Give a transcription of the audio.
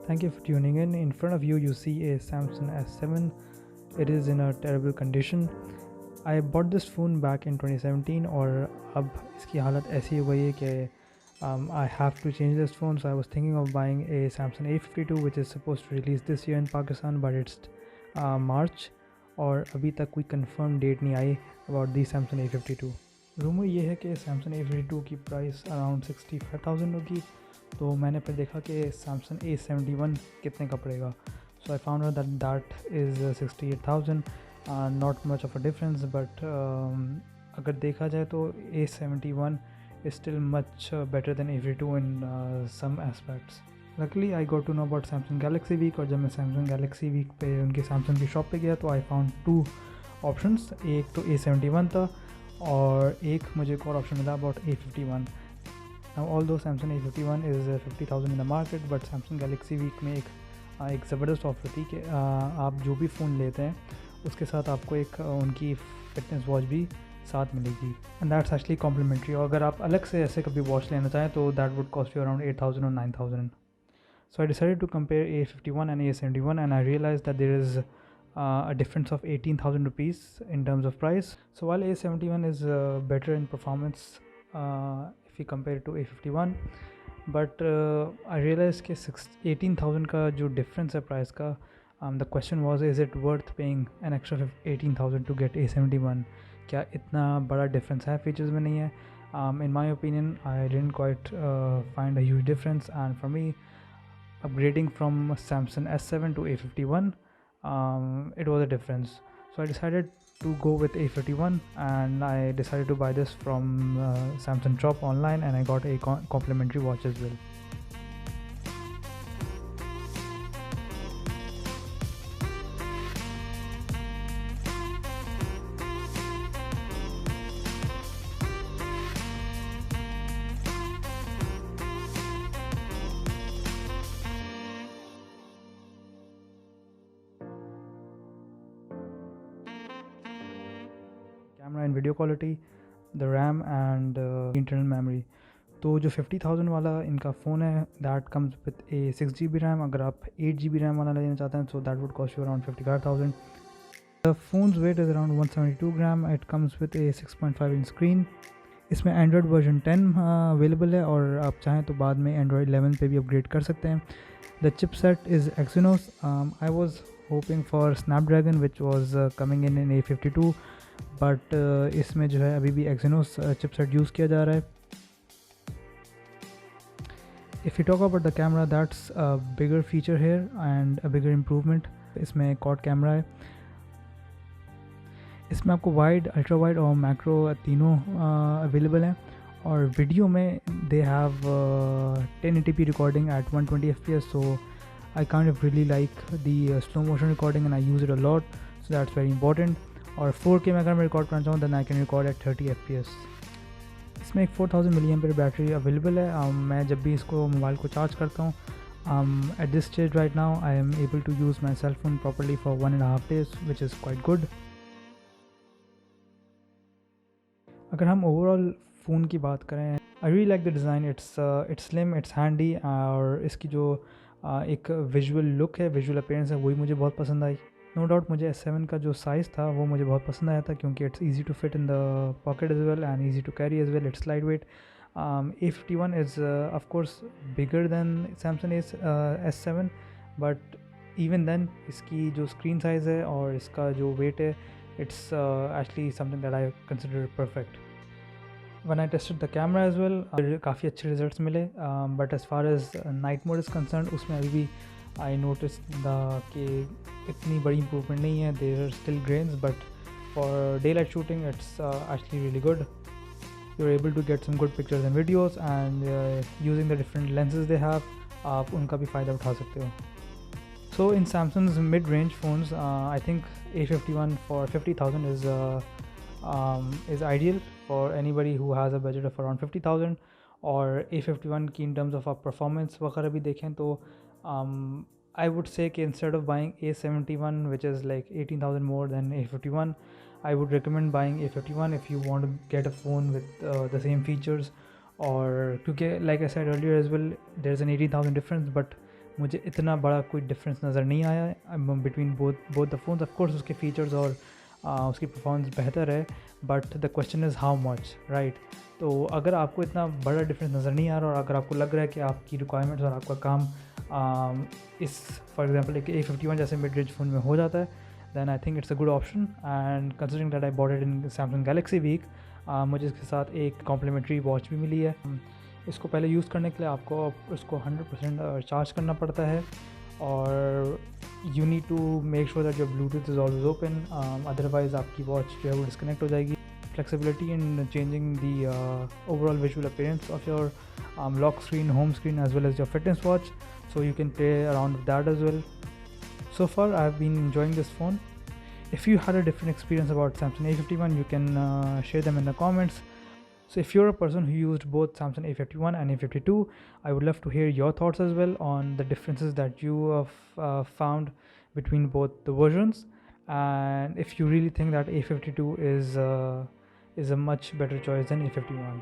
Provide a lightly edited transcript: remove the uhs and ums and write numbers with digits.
Thank you for tuning in. In front of you, you see a Samsung S7. It is in a terrible condition. I bought this phone back in 2017 और अब इसकी हालत ऐसी हो गई है कि I have to change this phone. So I was thinking of buying a Samsung A52 which is supposed to release this year in Pakistan, but it's March और अभी तक कोई confirmed date नहीं आई about the Samsung A52. Rumour ये है कि Samsung A52 की price around 65,000 होगी, तो मैंने फिर देखा कि Samsung A71 कितने का पड़ेगा. So I found out that is 68,000. Not much of a difference, but अगर देखा जाए तो A71 is still much better than A52 in some aspects. Luckily I got to know about Samsung Galaxy Week, और जब मैं Samsung Galaxy Week पे उनकी Samsung की शॉप पे गया तो I found two options. एक तो A71 था और एक मुझे एक और ऑप्शन मिला about A51. Now although Samsung A51 is 50,000 in the market, but Samsung Galaxy Week में एक ज़बरदस्त ऑफर थी कि आप जो भी फ़ोन लेते हैं उसके साथ आपको एक उनकी फिटनेस वॉच भी साथ मिलेगी, एंड दैट्स एक्चुअली कॉम्प्लीमेंट्री. और अगर आप अलग से ऐसे कभी वॉच लेना चाहें तो that would cost you around 8,000 और 9,000. So I decided to compare A51 and A71, and I realized that there is a difference of 18,000 rupees in terms of price. So while A71 is better in performance if you compare it to A51, but I realized कि 18,000 का जो difference है price का, the question was, is it worth paying an extra 18,000 to get A71? क्या इतना बड़ा difference है features में नहीं है? In my opinion, I didn't quite find a huge difference, and for me, upgrading from Samsung S7 to A51, it was a difference. So I decided to go with A51, and I decided to buy this from Samsung shop online, and I got a complimentary watch as well. Camera and video quality, the RAM and internal memory. तो जो 50,000 वाला इनका phone है that comes with A 6GB RAM. अगर आप 8GB RAM वाला लेना चाहते हैं so that would cost you around 55,000. The phone's weight is around 172 gram. It comes with a 6.5 inch screen. इसमें Android version 10 अवेलेबल है, और आप चाहें तो बाद में Android 11 पे भी अपग्रेड कर सकते हैं. The chipset is Exynos. I was hoping for Snapdragon which was coming in A52, but इसमें जो है अभी भी Exynos chipset यूज़ किया जा रहा है. If you talk about the camera, that's a bigger feature here and a bigger improvement. इसमें quad camera है. इसमें आपको वाइड, अल्ट्रा वाइड और मैक्रो तीनों अवेलेबल हैं, और वीडियो में they have 1080p recording at 120 fps. So I kind of really like the slow motion recording and I use it a lot, so that's very important. और 4K में अगर मैं record करना चाहूँ then I can record at 30 fps. इसमें एक 4000 mAh battery available है. मैं जब भी इसको मोबाइल को चार्ज करता हूँ, at this stage right now I am able to use my cell phone properly for 1.5 days, which is quite good. अगर हम ओवरऑल फ़ोन की बात करें, I really like the design. It's slim, it's handy, और इसकी जो एक visual look है, विजुअल अपीयरेंस है, वही मुझे बहुत पसंद आई. नो डाउट मुझे S7 का जो साइज़ था वो मुझे बहुत पसंद आया था, क्योंकि it's easy to fit in the pocket as well and easy to carry as well. It's light weight. A51 is of course bigger than Samsung S7, but even then इसकी जो स्क्रीन साइज़ है और इसका जो wait है, it's actually something that I consider perfect. When I tested the camera as well, काफ़ी अच्छे results मिले, but as far as night mode is concerned, उसमें अभी भी I noticed कि इतनी बड़ी improvement नहीं है. There are still grains, but for daylight shooting it's actually really good. You're able to get some good pictures and videos, and using the different lenses they have, आप उनका भी फ़ायदा उठा सकते हो. So in Samsung's mid-range phones, I think A51 for 50,000 is ideal for anybody who has a budget of around 50,000. और A51 की in terms of performance वगैरह भी देखें तो I would say कि instead of buying A71 which is like 18,000 more than A51, I would recommend buying A51 if you want to get a phone with the same features. और क्योंकि like I said earlier as well, there's an 18,000 difference, but मुझे इतना बड़ा कोई difference नज़र नहीं आया between both the phones. Of course उसके फ़ीचर्स और उसकी परफॉर्मेंस बेहतर है, but the question is how much, right. तो अगर आपको इतना बड़ा डिफरेंस नज़र नहीं आ रहा और अगर आपको लग रहा है कि आपकी रिक्वायरमेंट्स और आपका काम इस फॉर एग्जांपल एक A51 जैसे मिड रेंज फ़ोन में हो जाता है, then I think it's a good option. And considering that I bought it in Samsung Galaxy week, मुझे इसके साथ एक कॉम्प्लीमेंट्री वॉच भी मिली है। इसको पहले यूज़ करने के लिए आपको उसको 100% चार्ज करना पड़ता है, और you need to make sure that your Bluetooth is always open, otherwise आपकी वॉच जो है वो डिस्कनेक्ट हो जाएगी। Flexibility in changing the overall visual appearance of your lock screen, home screen, as well as your fitness watch, so you can play around with that as well. So far I've been enjoying this phone. If you had a different experience about Samsung A51, you can share them in the comments. So if you're a person who used both Samsung A51 and A52, I would love to hear your thoughts as well on the differences that you have found between both the versions, and if you really think that A52 is a much better choice than A51.